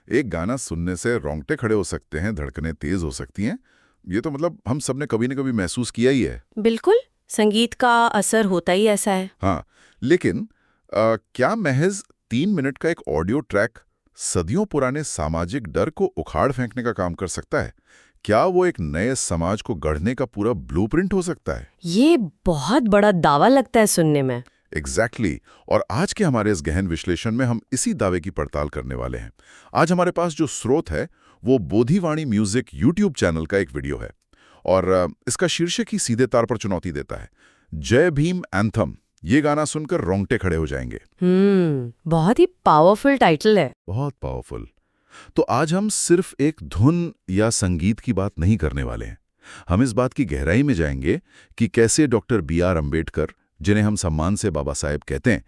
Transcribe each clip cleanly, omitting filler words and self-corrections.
एक गाना सुनने से रोंगटे खड़े हो सकते हैं, धड़कनें तेज हो सकती हैं। ये तो मतलब हम सब ने कभी न कभी महसूस किया ही है। बिल्कुल। संगीत का असर होता ही ऐसा है। हाँ, लेकिन क्या महज 3 मिनट का एक ऑडियो ट्रैक सदियों पुराने सामाजिक डर को उखाड़ फेंकने का काम कर सकता है? क्या वो एक नए समाज को गढ़ने का पूरा ब्लूप्रिंट हो सकता है? ये बहुत बड़ा दावा लगता है सुनने में। एग्जैक्टली और आज के हमारे इस गहन विश्लेषण में हम इसी दावे की पड़ताल करने वाले हैं। आज हमारे पास जो स्रोत है वो बोधिवाणी म्यूजिक यूट्यूब चैनल का एक वीडियो है और इसका शीर्षक ही सीधे तार पर चुनौती देता है। जय भीम एंथम। ये गाना सुनकर रोंगटे खड़े हो जाएंगे। बहुत ही पावरफुल टाइटल है। बहुत पावरफुल। तो आज हम सिर्फ एक धुन या संगीत की बात नहीं करने वाले हैं। हम इस बात की गहराई में जाएंगे कि कैसे डॉक्टर B.R. अम्बेडकर, जिन्हें हम सम्मान से बाबा साहेब कहते हैं,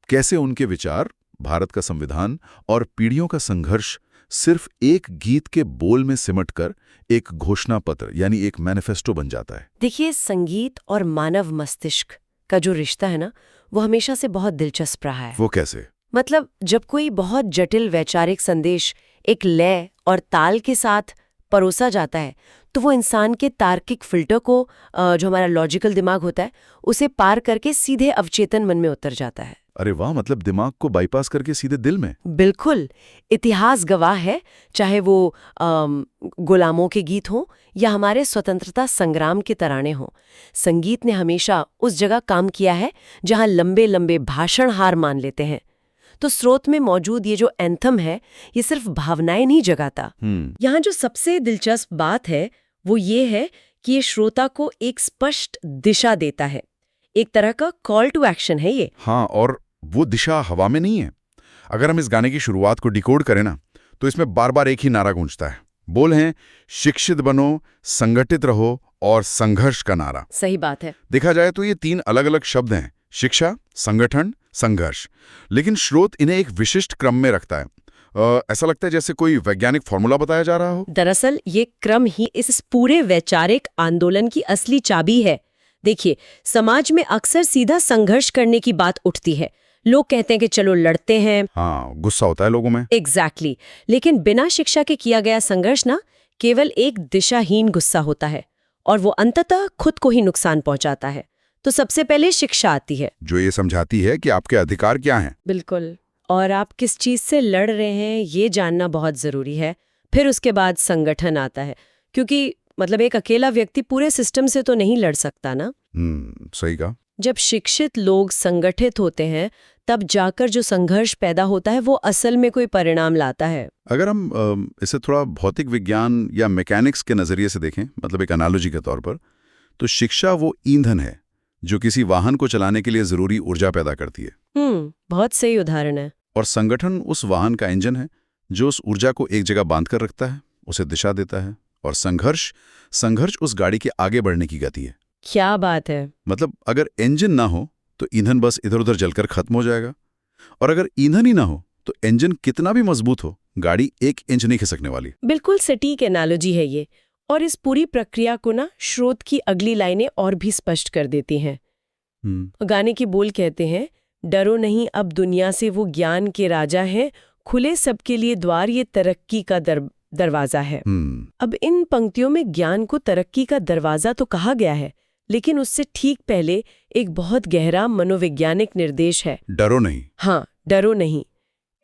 कैसे उनके विचार, भारत का संविधान और पीढ़ियों का संघर्ष सिर्फ एक गीत के बोल में सिमटकर एक घोषणा पत्र यानी एक मैनिफेस्टो बन जाता है। देखिए, संगीत और मानव मस्तिष्क का जो रिश्ता है ना, वो हमेशा से बहुत दिलचस्प रहा है। वो कैसे? मतलब जब कोई बहुत जटिल वैचारिक संदेश एक लय और ताल के साथ परोसा जाता है, तो वो इंसान के तार्किक फिल्टर को, जो हमारा लॉजिकल दिमाग होता है, उसे पार करके सीधे अवचेतन मन में उतर जाता है। अरे वाह, मतलब दिमाग को बाईपास करके सीधे दिल में। बिल्कुल। इतिहास गवाह है, चाहे वो गुलामों के गीत हों या हमारे स्वतंत्रता संग्राम के तराने हों, संगीत ने हमेशा उस जगह काम किया है जहां लंबे लंबे भाषण हार मान लेते हैं। तो स्रोत में मौजूद ये जो एंथम है, ये सिर्फ भावनाएं नहीं जगाता। यहाँ जो सबसे दिलचस्प बात है वो ये है कि ये श्रोता को एक स्पष्ट दिशा देता है। एक तरह का कॉल टू एक्शन है ये। हाँ, और वो दिशा हवा में नहीं है। अगर हम इस गाने की शुरुआत को डिकोड करें ना, तो इसमें बार बार एक ही नारा गूंजता है। बोल हैं, शिक्षित बनो, संगठित रहो और संघर्ष का नारा। सही बात है। देखा जाए तो ये 3 अलग अलग शब्द हैं, शिक्षा, संगठन, संघर्ष, लेकिन स्रोत इन्हें एक विशिष्ट क्रम में रखता है। ऐसा लगता है जैसे कोई वैज्ञानिक फॉर्मूला बताया जा रहा हो। दरअसल ये क्रम ही इस पूरे वैचारिक आंदोलन की असली चाबी है। देखिए, समाज में अक्सर सीधा संघर्ष करने की बात उठती है। लोग कहते हैं कि चलो लड़ते हैं। हाँ, गुस्सा होता है लोगों में। एग्जैक्टली। लेकिन बिना शिक्षा के किया गया संघर्ष ना, केवल एक दिशाहीन गुस्सा होता है और वो अंततः खुद को ही नुकसान पहुंचाता है। तो सबसे पहले शिक्षा आती है, जो ये समझाती है कि आपके अधिकार क्या हैं। बिल्कुल, और आप किस चीज से लड़ रहे हैं ये जानना बहुत जरूरी है। फिर उसके बाद संगठन आता है, क्योंकि मतलब एक अकेला व्यक्ति पूरे सिस्टम से तो नहीं लड़ सकता ना। सही कहा। जब शिक्षित लोग संगठित होते हैं, तब जाकर जो संघर्ष पैदा होता है वो असल में कोई परिणाम लाता है। अगर हम इसे थोड़ा भौतिक विज्ञान या मैकेनिक्स के नजरिए से देखें, मतलब एक एनालॉजी के तौर पर, तो शिक्षा वो ईंधन है जो किसी वाहन को चलाने के लिए जरूरी ऊर्जा पैदा करती है। बहुत सही उदाहरण है। और संगठन उस वाहन का इंजन है जो उस ऊर्जा को एक जगह बांध कर रखता है, उसे दिशा देता है। और संघर्ष संघर्ष उस गाड़ी के आगे बढ़ने की गति है। क्या बात है। मतलब अगर इंजन ना हो तो ईंधन बस इधर उधर जलकर खत्म हो जाएगा, और अगर ईंधन ही ना हो तो इंजन कितना भी मजबूत हो, गाड़ी 1 इंच नहीं खिसकने वाली। बिल्कुल सटीक एनालॉजी है ये। और इस पूरी प्रक्रिया को ना स्रोत की अगली लाइनें और भी स्पष्ट कर देती हैं। गाने की बोल कहते हैं, डरो नहीं अब दुनिया से, वो ज्ञान के राजा हैं, खुले सबके लिए द्वार, ये तरक्की का दरवाजा है। अब इन पंक्तियों में ज्ञान को तरक्की का दरवाजा तो कहा गया है, लेकिन उससे ठीक पहले एक बहुत गहरा मनोवैज्ञानिक निर्देश है, डरो नहीं। हाँ, डरो नहीं।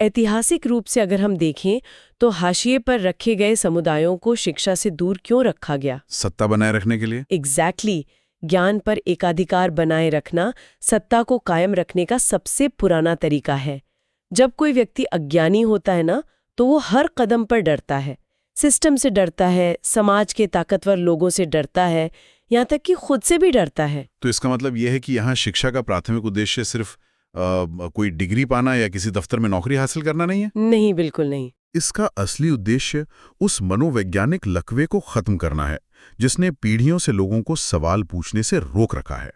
ऐतिहासिक रूप से अगर हम देखें तो हाशिए पर रखे गए समुदायों को शिक्षा से दूर क्यों रखा गया? सत्ता बनाए रखने के लिए। एग्जैक्टली। ज्ञान पर एकाधिकार बनाए रखना सत्ता को कायम रखने का सबसे पुराना तरीका है। जब कोई व्यक्ति अज्ञानी होता है ना, तो वो हर कदम पर डरता है। सिस्टम से डरता है, समाज के ताकतवर लोगों से डरता है, यहाँ तक कि खुद से भी डरता है। तो इसका मतलब यह है कि यहाँ शिक्षा का प्राथमिक उद्देश्य सिर्फ कोई डिग्री पाना या किसी दफ्तर में नौकरी हासिल करना नहीं है। नहीं, बिल्कुल नहीं। इसका असली उद्देश्य उस मनोवैज्ञानिक लकवे को खत्म करना है जिसने पीढ़ियों से लोगों को सवाल पूछने से रोक रखा है।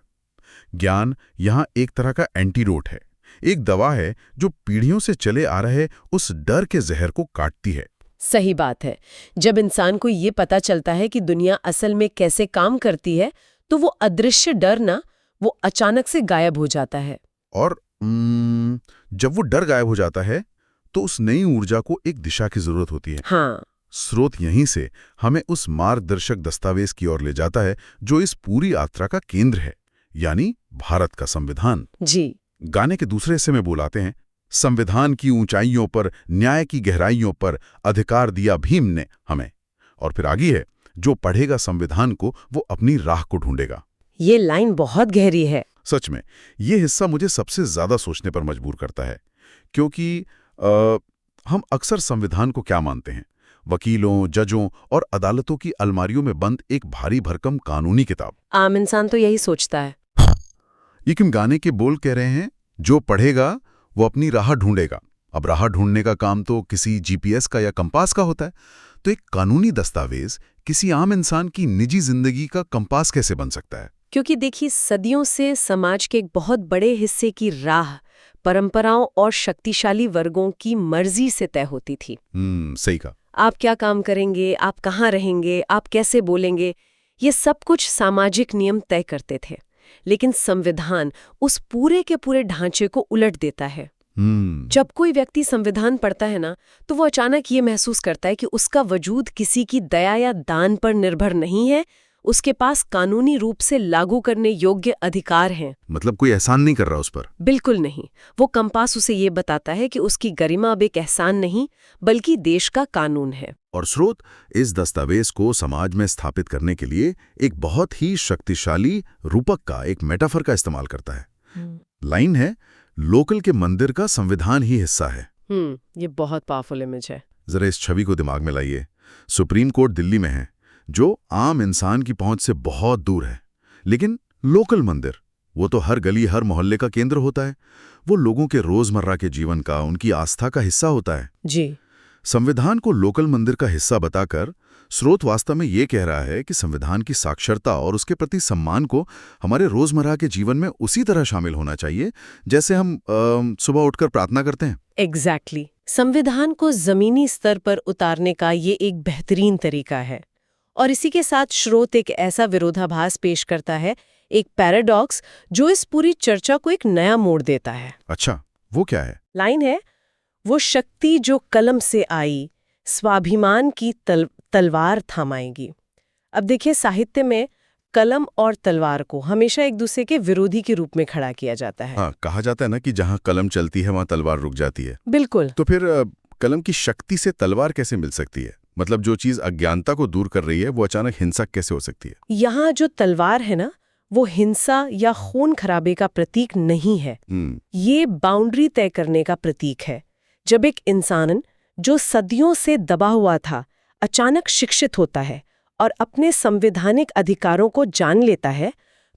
ज्ञान यहाँ एक तरह का एंटीडोट है, एक दवा है जो पीढ़ियों से चले आ रहे उस डर के जहर को काटती है। सही बात है। जब इंसान को ये पता चलता है कि दुनिया असल में कैसे काम करती है, तो वो अदृश्य डर ना, वो अचानक से गायब हो जाता है। और जब वो डर गायब हो जाता है तो उस नई ऊर्जा को एक दिशा की जरूरत होती है। हाँ, स्रोत यहीं से हमें उस मार्गदर्शक दस्तावेज की ओर ले जाता है जो इस पूरी यात्रा का केंद्र है, यानी भारत का संविधान। जी। गाने के दूसरे हिस्से में बोलाते हैं, संविधान की ऊंचाइयों पर, न्याय की गहराइयों पर अधिकार दिया भीम ने हमें। और फिर आगे है, जो पढ़ेगा संविधान को वो अपनी राह को ढूंढेगा। ये लाइन बहुत गहरी है। सच में ये हिस्सा मुझे सबसे ज्यादा सोचने पर मजबूर करता है, क्योंकि हम अक्सर संविधान को क्या मानते हैं? वकीलों, जजों और अदालतों की अलमारियों में बंद एक भारी भरकम कानूनी किताब। आम इंसान तो यही सोचता है। लेकिन गाने के बोल कह रहे हैं, जो पढ़ेगा वो अपनी राह ढूंढेगा। अब राह ढूंढने का काम तो किसी जीपीएस का या कंपास का होता है, तो एक कानूनी दस्तावेज किसी आम इंसान की निजी जिंदगी का कंपास कैसे बन सकता है? क्योंकि देखिए, सदियों से समाज के एक बहुत बड़े हिस्से की राह परंपराओं और शक्तिशाली वर्गों की मर्जी से तय होती थी। सही कहा। आप क्या काम करेंगे, आप कहाँ रहेंगे, आप कैसे बोलेंगे, ये सब कुछ सामाजिक नियम तय करते थे। लेकिन संविधान उस पूरे के पूरे ढांचे को उलट देता है। जब कोई व्यक्ति संविधान पढ़ता है ना, तो वो अचानक ये महसूस करता है कि उसका वजूद किसी की दया या दान पर निर्भर नहीं है। उसके पास कानूनी रूप से लागू करने योग्य अधिकार हैं। मतलब कोई एहसान नहीं कर रहा उस पर? बिल्कुल नहीं। वो कंपास उसे ये बताता है कि उसकी गरिमा अब एक एहसान नहीं, बल्कि देश का कानून है। और स्रोत इस दस्तावेज को समाज में स्थापित करने के लिए एक बहुत ही शक्तिशाली रूपक का, एक मेटाफर का इस्तेमाल करता है। लाइन है, लोकल के मंदिर का संविधान ही हिस्सा है। ये बहुत पावरफुल इमेज है। जरा इस छवि को दिमाग में लाइए। सुप्रीम कोर्ट दिल्ली में है, जो आम इंसान की पहुंच से बहुत दूर है। लेकिन लोकल मंदिर, वो तो हर गली, हर मोहल्ले का केंद्र होता है। वो लोगों के रोजमर्रा के जीवन का, उनकी आस्था का हिस्सा होता है। जी। संविधान को लोकल मंदिर का हिस्सा बताकर स्रोत वास्तव में ये कह रहा है कि संविधान की साक्षरता और उसके प्रति सम्मान को हमारे रोजमर्रा के जीवन में उसी तरह शामिल होना चाहिए जैसे हम सुबह उठकर प्रार्थना करते हैं। एग्जैक्टली। संविधान को जमीनी स्तर पर उतारने का ये एक बेहतरीन तरीका है। और इसी के साथ स्रोत एक ऐसा विरोधाभास पेश करता है, एक पैराडॉक्स, जो इस पूरी चर्चा को एक नया मोड़ देता है। अच्छा, वो क्या है? लाइन है, वो शक्ति जो कलम से आई, स्वाभिमान की तलवार थमाएगी। अब देखिए, साहित्य में कलम और तलवार को हमेशा एक दूसरे के विरोधी के रूप में खड़ा किया जाता है। हाँ, कहा जाता है ना कि जहां कलम चलती है वहां तलवार रुक जाती है। बिल्कुल। तो फिर कलम की शक्ति से तलवार कैसे मिल सकती है? मतलब जो चीज अज्ञानता को दूर कर रही है वो अचानक हिंसक कैसे हो सकती है? यहाँ जो तलवार है ना, वो हिंसा या खून खराबे का प्रतीक नहीं है। ये बाउंड्री तय करने का प्रतीक है। जब एक इंसान जो सदियों से दबा हुआ था, अचानक शिक्षित होता है और अपने संवैधानिक अधिकारों को जान लेता है,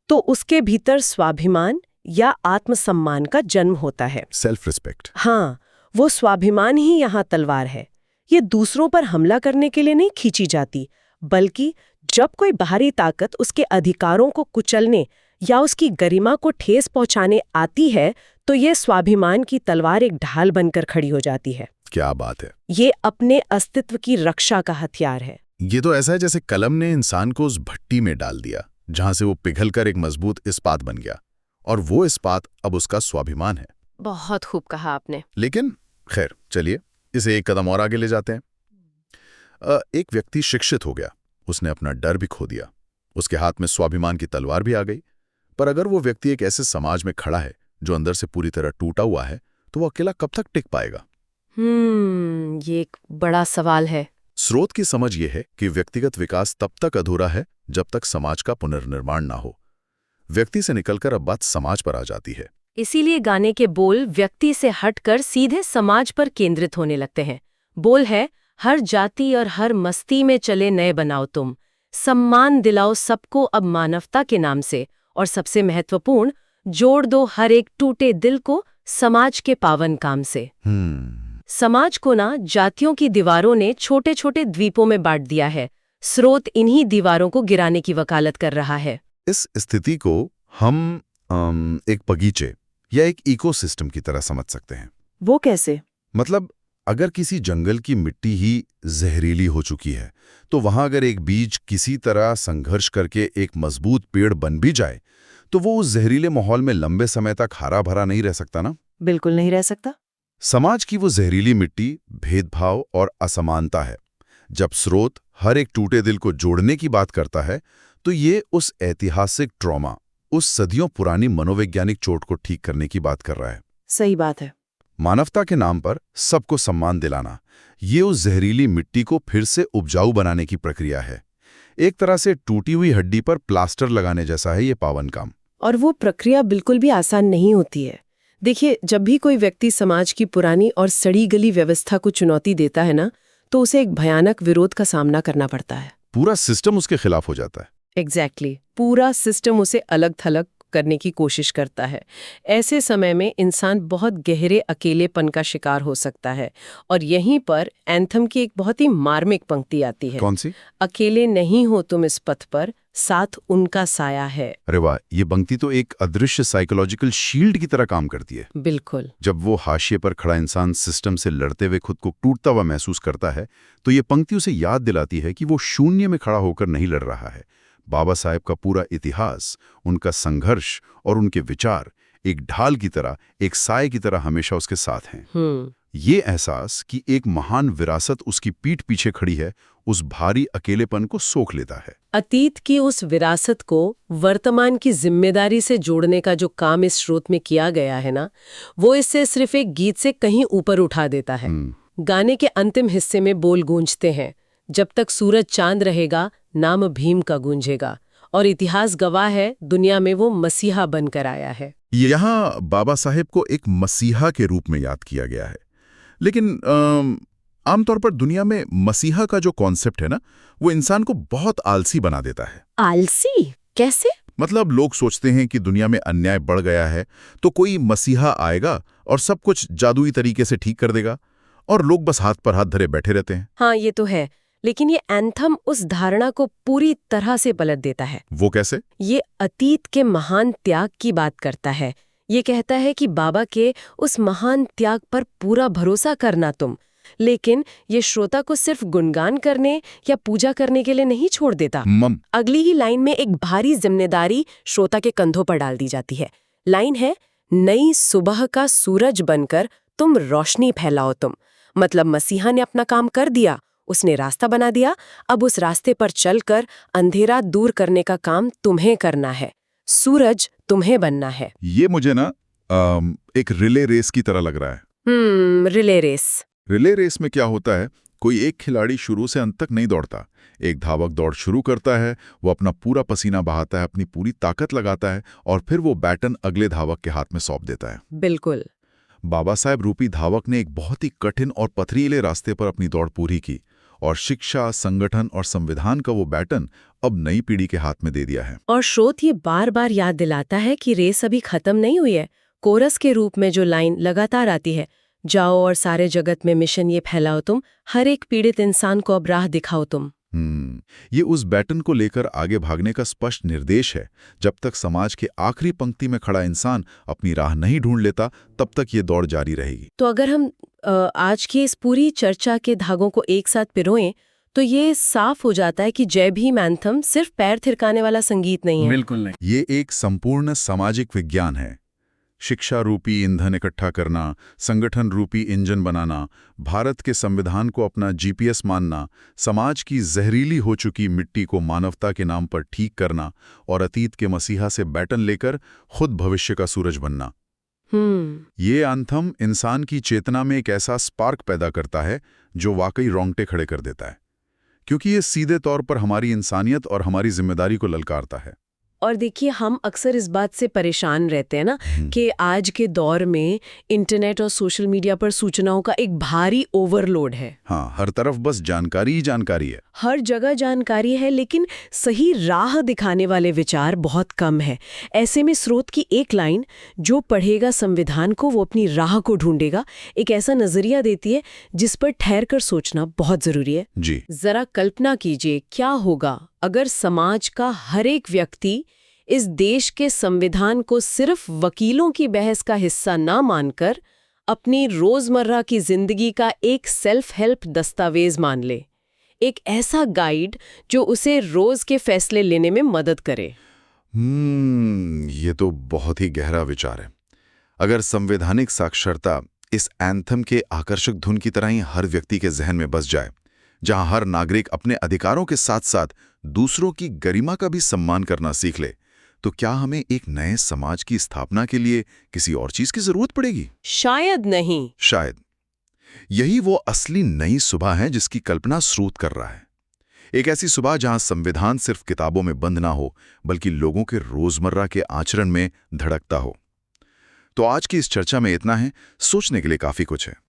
तो उसके भीतर स्वाभिमान या आत्मसम्मान का जन्म होता है। Self respect. हाँ, वो स्वाभिमान ही यहाँ तलवार है। ये दूसरों पर हमला करने के लिए नहीं खींची जाती, बल्कि जब कोई बाहरी ताकत उसके अधिकारों को कुचलने या उसकी गरिमा को ठेस पहुंचाने आती है, तो ये स्वाभिमान की तलवार एक ढाल बनकर खड़ी हो जाती है। क्या बात है! ये अपने अस्तित्व की रक्षा का हथियार है। ये तो ऐसा है जैसे कलम ने इंसान को उस भट्टी में डाल दिया जहां से वो पिघलकर एक मजबूत इस्पात बन गया, और वो इस्पात अब उसका स्वाभिमान है। बहुत खूब कहा आपने। लेकिन खैर, चलिए इसे एक कदम और आगे ले जाते हैं। एक व्यक्ति शिक्षित हो गया, उसने अपना डर भी खो दिया, उसके हाथ में स्वाभिमान की तलवार भी आ गई। पर अगर वो व्यक्ति एक ऐसे समाज में खड़ा है जो अंदर से पूरी तरह टूटा हुआ है, तो वो अकेला कब तक टिक पाएगा? ये एक बड़ा सवाल है। स्रोत की समझ ये है कि व्यक्तिगत विकास तब तक अधूरा है जब तक समाज का पुनर्निर्माण ना हो। व्यक्ति से निकलकर अब बात समाज पर आ जाती है। इसीलिए गाने के बोल व्यक्ति से हटकर सीधे समाज पर केंद्रित होने लगते हैं। बोल है, हर जाति और हर मस्ती में चले नए बनाओ तुम, सम्मान दिलाओ सबको अब मानवता के नाम से, और सबसे महत्वपूर्ण, जोड़ दो हर एक टूटे दिल को समाज के पावन काम से। समाज को ना जातियों की दीवारों ने छोटे छोटे द्वीपों में बांट दिया है। स्रोत इन्हीं दीवारों को गिराने की वकालत कर रहा है। इस स्थिति को हम एक बगीचे या एक इकोसिस्टम की तरह समझ सकते हैं। वो कैसे? मतलब अगर किसी जंगल की मिट्टी ही जहरीली हो चुकी है, तो वहां अगर एक बीज किसी तरह संघर्ष करके एक मजबूत पेड़ बन भी जाए, तो वो उस जहरीले माहौल में लंबे समय तक हरा भरा नहीं रह सकता ना? बिल्कुल नहीं रह सकता। समाज की वो जहरीली मिट्टी भेदभाव और असमानता है। जब स्रोत हर एक टूटे दिल को जोड़ने की बात करता है तो ये उस ऐतिहासिक ट्रॉमा, उस सदियों पुरानी मनोवैज्ञानिक चोट को ठीक करने की बात कर रहा है। सही बात है। मानवता के नाम पर सबको सम्मान दिलाना, ये उस जहरीली मिट्टी को फिर से उपजाऊ बनाने की प्रक्रिया है। एक तरह से टूटी हुई हड्डी पर प्लास्टर लगाने जैसा है ये पावन काम। और वो प्रक्रिया बिल्कुल भी आसान नहीं होती है। देखिए, जब भी कोई व्यक्ति समाज की पुरानी और सड़ी गली व्यवस्था को चुनौती देता है ना, तो उसे एक भयानक विरोध का सामना करना पड़ता है। पूरा सिस्टम उसके खिलाफ हो जाता है। एग्जैक्टली, पूरा सिस्टम उसे अलग थलग करने की कोशिश करता है। ऐसे समय में इंसान बहुत गहरे अकेलेपन का शिकार हो सकता है। और यहीं पर एंथम की एक बहुत ही मार्मिक पंक्ति आती है। कौन सी? अकेले नहीं हो तुम इस पथ पर, साथ उनका साया है। अरे वाह, ये पंक्ति तो एक अदृश्य साइकोलॉजिकल शील्ड की तरह काम करती है। बिल्कुल। जब वो हाशिए पर खड़ा इंसान सिस्टम से लड़ते हुए खुद को टूटता हुआ महसूस करता है तो ये पंक्ति उसे याद दिलाती है कि वो शून्य में खड़ा होकर नहीं लड़ रहा है। बाबा साहेब का पूरा इतिहास, उनका संघर्ष और उनके विचार एक ढाल की तरह, एक साए की तरह हमेशा उसके साथ हैं। ये एहसास कि एक महान विरासत उसकी पीठ पीछे खड़ी है, उस भारी अकेलेपन को सोख लेता है। अतीत की उस विरासत को वर्तमान की जिम्मेदारी से जोड़ने का जो काम इस स्रोत में किया गया है ना, वो इससे सिर्फ एक गीत से कहीं ऊपर उठा देता है। गाने के अंतिम हिस्से में बोल गूंजते हैं, जब तक सूरज चांद रहेगा नाम भीम का गूंजेगा। और इतिहास गवाह है, दुनिया में वो मसीहा बनकर आया है। यहाँ बाबा साहेब को एक मसीहा के रूप में याद किया गया है। लेकिन आमतौर पर दुनिया में मसीहा का जो कॉन्सेप्ट है ना, वो इंसान को बहुत आलसी बना देता है। आलसी कैसे? मतलब लोग सोचते हैं कि दुनिया में अन्याय बढ़ गया है तो कोई मसीहा आएगा और सब कुछ जादुई तरीके से ठीक कर देगा, और लोग बस हाथ पर हाथ धरे बैठे रहते हैं। हाँ, ये तो है। लेकिन ये एंथम उस धारणा को पूरी तरह से पलट देता है। वो कैसे? ये अतीत के महान त्याग की बात करता है। ये कहता है कि बाबा के उस महान त्याग पर पूरा भरोसा करना तुम। लेकिन ये श्रोता को सिर्फ गुणगान करने या पूजा करने के लिए नहीं छोड़ देता। अगली ही लाइन में एक भारी जिम्मेदारी श्रोता के कंधों पर डाल दी जाती है। लाइन है, नई सुबह का सूरज बनकर तुम रोशनी फैलाओ तुम। मतलब मसीहा ने अपना काम कर दिया, उसने रास्ता बना दिया, अब उस रास्ते पर चलकर अंधेरा दूर करने का काम तुम्हें करना है। सूरज तुम्हें बनना है। ये मुझे ना एक रिले रेस की तरह लग रहा है। Relay race. रिले रेस में क्या होता है, कोई एक खिलाड़ी शुरू से अंत तक नहीं दौड़ता। एक धावक दौड़ शुरू करता है, वो अपना पूरा पसीना बहाता है, अपनी पूरी ताकत लगाता है, और फिर वो बैटन अगले धावक के हाथ में सौंप देता है। बिल्कुल। बाबा साहेब रूपी धावक ने एक बहुत ही कठिन और पथरीले रास्ते पर अपनी दौड़ पूरी की, और शिक्षा, संगठन और संविधान का वो बैटन अब नई पीढ़ी के हाथ में दे दिया है। और स्रोत ये बार बार याद दिलाता है कि रेस अभी खत्म नहीं हुई है। कोरस के रूप में जो लाइन लगातार आती है, जाओ और सारे जगत में मिशन ये फैलाओ तुम, हर एक पीड़ित इंसान को अब राह दिखाओ तुम। ये उस बैटन को लेकर आगे भागने का स्पष्ट निर्देश है। जब तक समाज के आखिरी पंक्ति में खड़ा इंसान अपनी राह नहीं ढूंढ लेता, तब तक ये दौड़ जारी रहेगी। तो अगर हम आज की इस पूरी चर्चा के धागों को एक साथ पिरोएं, तो ये साफ हो जाता है कि जय भीम एंथम सिर्फ पैर थिरकाने वाला संगीत नहीं है। बिल्कुल नहीं। ये एक संपूर्ण सामाजिक विज्ञान है। शिक्षा रूपी ईंधन इकट्ठा करना, संगठन रूपी इंजन बनाना, भारत के संविधान को अपना जीपीएस मानना, समाज की जहरीली हो चुकी मिट्टी को मानवता के नाम पर ठीक करना, और अतीत के मसीहा से बैटन लेकर खुद भविष्य का सूरज बनना। ये एंथम इंसान की चेतना में एक ऐसा स्पार्क पैदा करता है जो वाकई रोंगटे खड़े कर देता है, क्योंकि ये सीधे तौर पर हमारी इंसानियत और हमारी जिम्मेदारी को ललकारता है। और देखिए, हम अक्सर इस बात से परेशान रहते हैं ना कि आज के दौर में इंटरनेट और सोशल मीडिया पर सूचनाओं का एक भारी ओवरलोड है। हाँ, हर तरफ बस जानकारी ही जानकारी है। हर जगह जानकारी है, लेकिन सही राह दिखाने वाले विचार बहुत कम है। ऐसे में स्रोत की एक लाइन, जो पढ़ेगा संविधान को वो अपनी राह को ढूंढेगा, एक ऐसा नजरिया देती है जिस पर ठहर कर सोचना बहुत जरूरी है। जी, जरा कल्पना कीजिए, क्या होगा अगर समाज का हर एक व्यक्ति इस देश के संविधान को सिर्फ वकीलों की बहस का हिस्सा ना मानकर अपनी रोजमर्रा की जिंदगी का एक सेल्फ हेल्प दस्तावेज मान ले, एक ऐसा गाइड जो उसे रोज के फैसले लेने में मदद करे। ये तो बहुत ही गहरा विचार है। अगर संवैधानिक साक्षरता इस एंथम के आकर्षक धुन की तरह ही हर व्यक्ति के जहन में बस जाए, जहां हर नागरिक अपने अधिकारों के साथ साथ दूसरों की गरिमा का भी सम्मान करना सीख ले, तो क्या हमें एक नए समाज की स्थापना के लिए किसी और चीज की जरूरत पड़ेगी? शायद नहीं। शायद यही वो असली नई सुबह है जिसकी कल्पना स्रोत कर रहा है। एक ऐसी सुबह जहां संविधान सिर्फ किताबों में बंद ना हो, बल्कि लोगों के रोजमर्रा के आचरण में धड़कता हो। तो आज की इस चर्चा में इतना है, सोचने के लिए काफी कुछ है।